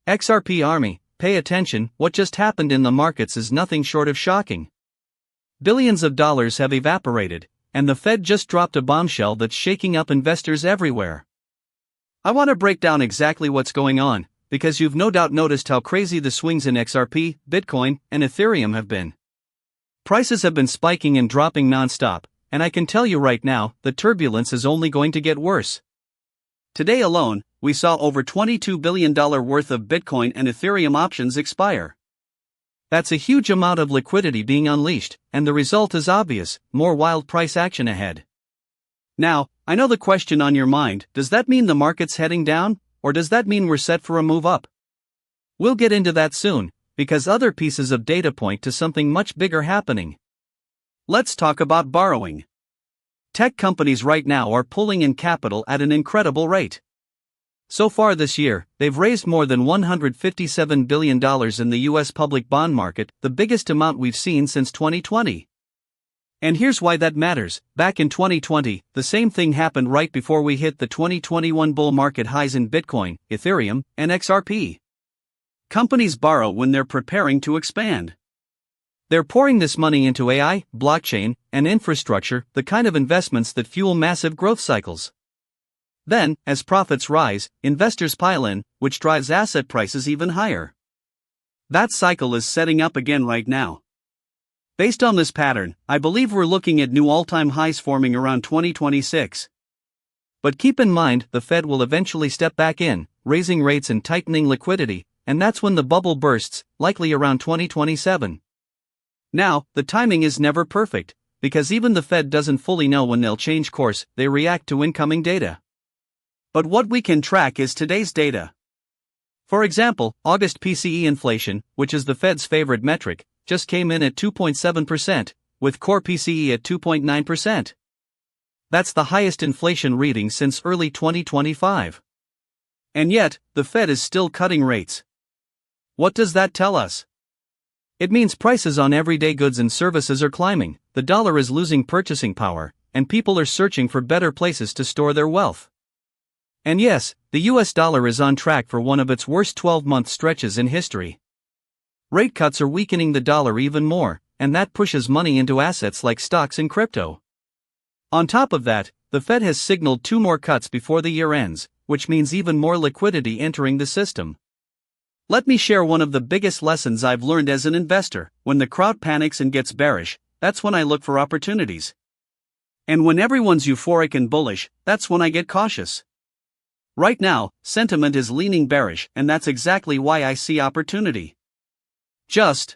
XRP Army, pay attention, what just happened in the markets is nothing short of shocking. Billions of dollars have evaporated, and the Fed just dropped a bombshell that's shaking up investors everywhere. I want to break down exactly what's going on, because you've no doubt noticed how crazy the swings in XRP, Bitcoin, and Ethereum have been. Prices have been spiking and dropping non-stop, and I can tell you right now, the turbulence is only going to get worse. Today alone, we saw over $22 billion worth of Bitcoin and Ethereum options expire. That's a huge amount of liquidity being unleashed, and the result is obvious: more wild price action ahead. Now, I know the question on your mind: does that mean the market's heading down, or does that mean we're set for a move up? We'll get into that soon, because other pieces of data point to something much bigger happening. Let's talk about borrowing. Tech companies right now are pulling in capital at an incredible rate. So far this year, they've raised more than $157 billion in the US public bond market, the biggest amount we've seen since 2020. And here's why that matters: back in 2020, the same thing happened right before we hit the 2021 bull market highs in Bitcoin, Ethereum, and XRP. Companies borrow when they're preparing to expand. They're pouring this money into AI, blockchain, and infrastructure, the kind of investments that fuel massive growth cycles. Then, as profits rise, investors pile in, which drives asset prices even higher. That cycle is setting up again right now. Based on this pattern, I believe we're looking at new all-time highs forming around 2026. But keep in mind, the Fed will eventually step back in, raising rates and tightening liquidity, and that's when the bubble bursts, likely around 2027. Now, the timing is never perfect, because even the Fed doesn't fully know when they'll change course. They react to incoming data. But what we can track is today's data. For example, August PCE inflation, which is the Fed's favorite metric, just came in at 2.7%, with core PCE at 2.9%. That's the highest inflation reading since early 2025. And yet, the Fed is still cutting rates. What does that tell us? It means prices on everyday goods and services are climbing, the dollar is losing purchasing power, and people are searching for better places to store their wealth. And yes, the US dollar is on track for one of its worst 12-month stretches in history. Rate cuts are weakening the dollar even more, and that pushes money into assets like stocks and crypto. On top of that, the Fed has signaled 2 more cuts before the year ends, which means even more liquidity entering the system. Let me share one of the biggest lessons I've learned as an investor: when the crowd panics and gets bearish, that's when I look for opportunities. And when everyone's euphoric and bullish, that's when I get cautious. Right now, sentiment is leaning bearish, and that's exactly why I see opportunity. Just